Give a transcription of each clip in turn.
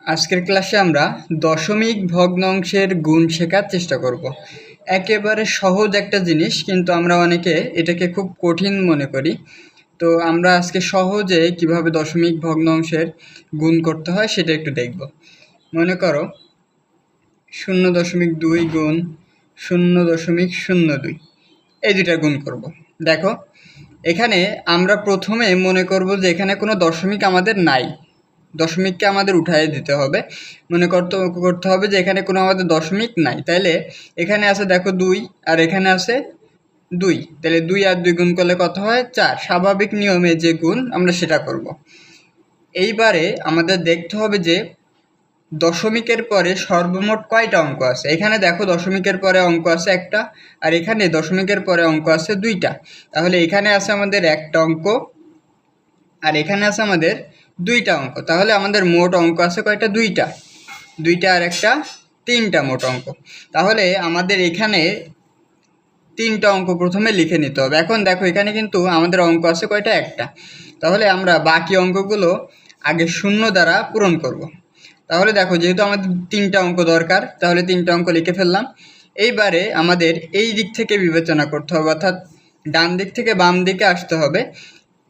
আজকের ক্লাসে আমরা দশমিক ভগ্নাংশের গুণ শেখার চেষ্টা করব। একেবারে সহজ একটা জিনিস, কিন্তু আমরা অনেকে এটাকে খুব কঠিন মনে করি। তো আমরা আজকে সহজে কিভাবে দশমিক ভগ্নাংশের গুণ করতে হয় সেটা একটু দেখব। মনে করো 0.2 গুণ 0.02, এই দুইটা গুণ করব। দেখো এখানে আমরা প্রথমে মনে করব যে এখানে কোনো দশমিক আমাদের নাই, দশমিককে আমাদের উঠায় দিতে হবে। মনে করতে হবে যে এখানে কোনো আমাদের দশমিক নাই। তাইলে এখানে আছে দেখো 2 আর এখানে আছে 2, তাহলে 2 আর 2 গুণ করলে কত হয়? 4। স্বাভাবিক নিয়মে যে গুণ আমরা সেটা করব। এইবারে আমাদের দেখতে হবে যে দশমিকের পরে সর্বমোট কয়টা অঙ্ক আছে। এখানে দেখো দশমিকের পরে অঙ্ক আছে একটা, আর এখানে দশমিকের পরে অঙ্ক আছে দুইটা। তাহলে এখানে আছে আমাদের একটা অঙ্ক আর এখানে আছে আমাদের দুইটা অঙ্ক। তাহলে আমাদের মোট অঙ্ক আছে কয়টা? দুইটা আর একটা, তিনটা মোট অঙ্ক। তাহলে আমাদের এখানে তিনটা অঙ্ক প্রথমে লিখে নিতে হবে। এখন দেখো এখানে কিন্তু আমাদের অঙ্ক আছে কয়টা? একটা। তাহলে আমরা বাকি অঙ্কগুলো আগে শূন্য দ্বারা পূরণ করব। তাহলে দেখো যেহেতু আমাদের তিনটা অঙ্ক দরকার, তাহলে তিনটা অঙ্ক লিখে ফেললাম। এইবারে আমাদের এই দিক থেকে বিবেচনা করতে হবে, অর্থাৎ ডান দিক থেকে বাম দিকে আসতে হবে।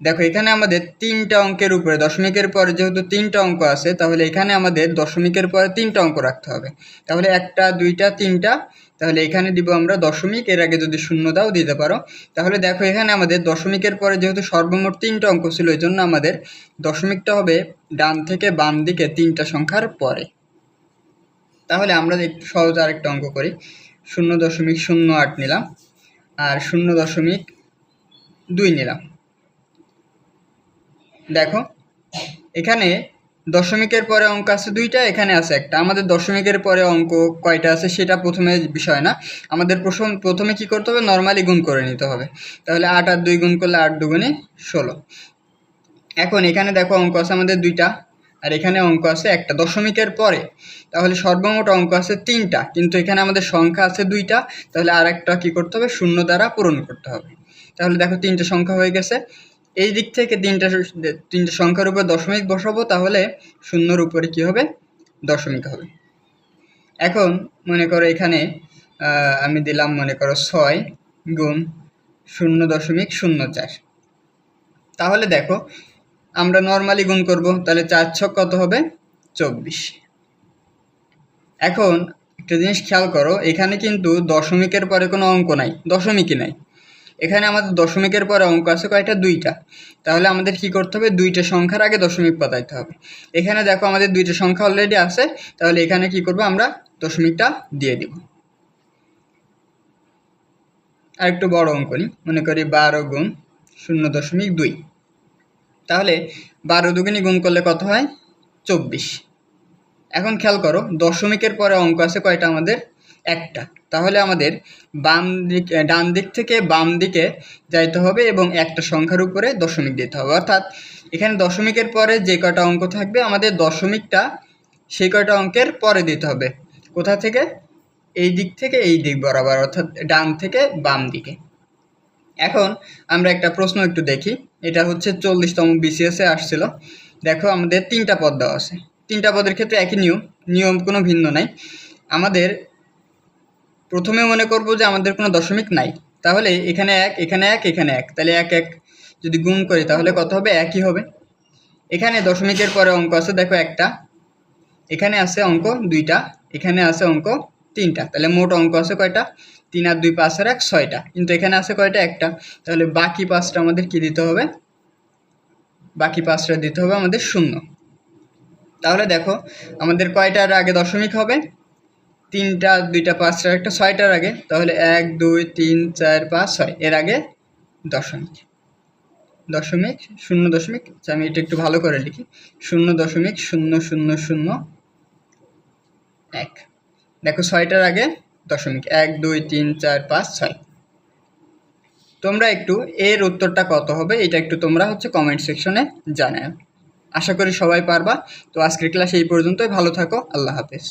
দেখো এখানে আমাদের তিনটা অঙ্কের উপরে দশমিকের পরে যেহেতু তিনটা অঙ্ক আছে, তাহলে এখানে আমাদের দশমিকের পরে তিনটা অঙ্ক রাখতে হবে। তাহলে একটা, দুইটা, তিনটা। তাহলে এখানে দিব আমরা দশমিক, এর আগে যদি শূন্য দাও দিতে পারো। তাহলে দেখো এখানে আমাদের দশমিকের পরে যেহেতু সর্বমোট তিনটা অঙ্ক ছিল, এই জন্য আমাদের দশমিকটা হবে ডান থেকে বাম দিকে তিনটা সংখ্যার পরে। তাহলে আমরা একটু সহজ আরেকটা অঙ্ক করি। 0.08 নিলাম আর 0.2 নিলাম। দেখো এখানে দশমিকের পরে অঙ্ক আছে দুইটা, এখানে আছে একটা। আমাদের দশমিকের পরে অঙ্ক কয়টা আছে সেটা প্রথমে বিষয় না, আমাদের প্রথমে কি করতে হবে? নর্মালি গুণ করে নিতে হবে। তাহলে 8 আর 2 গুণ করলে 8 দুগুণে 16। এখন এখানে দেখো অঙ্ক আছে আমাদের দুইটা আর এখানে অঙ্ক আছে একটা দশমিকের পরে। তাহলে সর্বমোট অঙ্ক আছে তিনটা, কিন্তু এখানে আমাদের সংখ্যা আছে দুইটা। তাহলে আর একটা কী করতে হবে? শূন্য দ্বারা পূরণ করতে হবে। তাহলে দেখো তিনটা সংখ্যা হয়ে গেছে। এই দিক থেকে তিনটা সংখ্যার উপর দশমিক বসাবো, তাহলে শূন্যর উপরে কি হবে? দশমিক হবে। এখন মনে করো এখানে আমি দিলাম মনে করো 6 গুণ 0.04। তাহলে দেখো আমরা নর্মালি গুণ করব, তাহলে 4 ছক কত হবে? 24। এখন একটা জিনিস খেয়াল করো, এখানে কিন্তু দশমিকের পরে কোনো অঙ্ক নাই, দশমিকই নাই। এখানে আমাদের দশমিকের পরে অঙ্ক আছে কয়টা? দুইটা। তাহলে আমাদের কি করতে হবে? দুইটা সংখ্যার আগে দশমিক পাতাইতে হবে। এখানে দেখো আমাদের দুইটা সংখ্যা অলরেডি আছে, তাহলে এখানে কি করব? আমরা দশমিকটা দিয়ে দিব। আর একটু বড় অঙ্ক নিই, মনে করি 12 গুণ 0.2। তাহলে 12 দুগুণে গুণ করলে কত হয়? 24। এখন খেয়াল করো দশমিকের পরে অঙ্ক আছে কয়টা? আমাদের একটা। তাহলে আমাদের ডান দিক থেকে বাম দিকে যাইতে হবে এবং একটা সংখ্যার উপরে দশমিক দিতে হবে। অর্থাৎ এখানে দশমিকের পরে যে কয়টা অঙ্ক থাকবে, আমাদের দশমিকটা সেই কয়টা অঙ্কের পরে দিতে হবে। কোথা থেকে? এই দিক থেকে এই দিক বরাবর, অর্থাৎ ডান থেকে বাম দিকে। এখন আমরা একটা প্রশ্ন একটু দেখি, এটা হচ্ছে 40তম BCS-এ আসছিল। দেখো আমাদের তিনটা পদ দেওয়া আছে, তিনটা পদের ক্ষেত্রে একই নিয়ম কোনো ভিন্ন নাই। আমাদের প্রথমে মনে করব যে আমাদের কোনো দশমিক নাই, তাহলে এখানে 1, এখানে 1, এখানে 1, তাহলে 1 1 যদি গুণ করি তাহলে কত হবে? 1ই হবে। এখানে দশমিকের পরে অঙ্ক আছে দেখো একটা, এখানে আছে অঙ্ক দুইটা, এখানে আছে অঙ্ক তিনটা। তাহলে মোট অঙ্ক আছে কয়টা? 3 আর 2 5 আর 1 6টা, কিন্তু এখানে আছে কয়টা? একটা। তাহলে বাকি 5টা আমাদের কি দিতে হবে? বাকি 5টা দিতে হবে আমাদের শূন্য। তাহলে দেখো আমাদের কয়টার আগে দশমিক হবে? 3টা, 2টা, 5টা, একটা 6টার আগে। তাহলে 1 2 3 4 5 6, এর আগে দশমিক। 0.0, আমি এটা একটু ভালো করে লিখি, 0.0001। দেখো 6টার আগে দশমিক, 1 2 3 4 5 6। তোমরা একটু এর উত্তরটা কত হবে এটা একটু তোমরা কমেন্ট সেকশনে জানাও। আশা করি সবাই পারবা। তো আজকের ক্লাস এই পর্যন্তই। ভালো থাকো, আল্লাহ হাফেজ।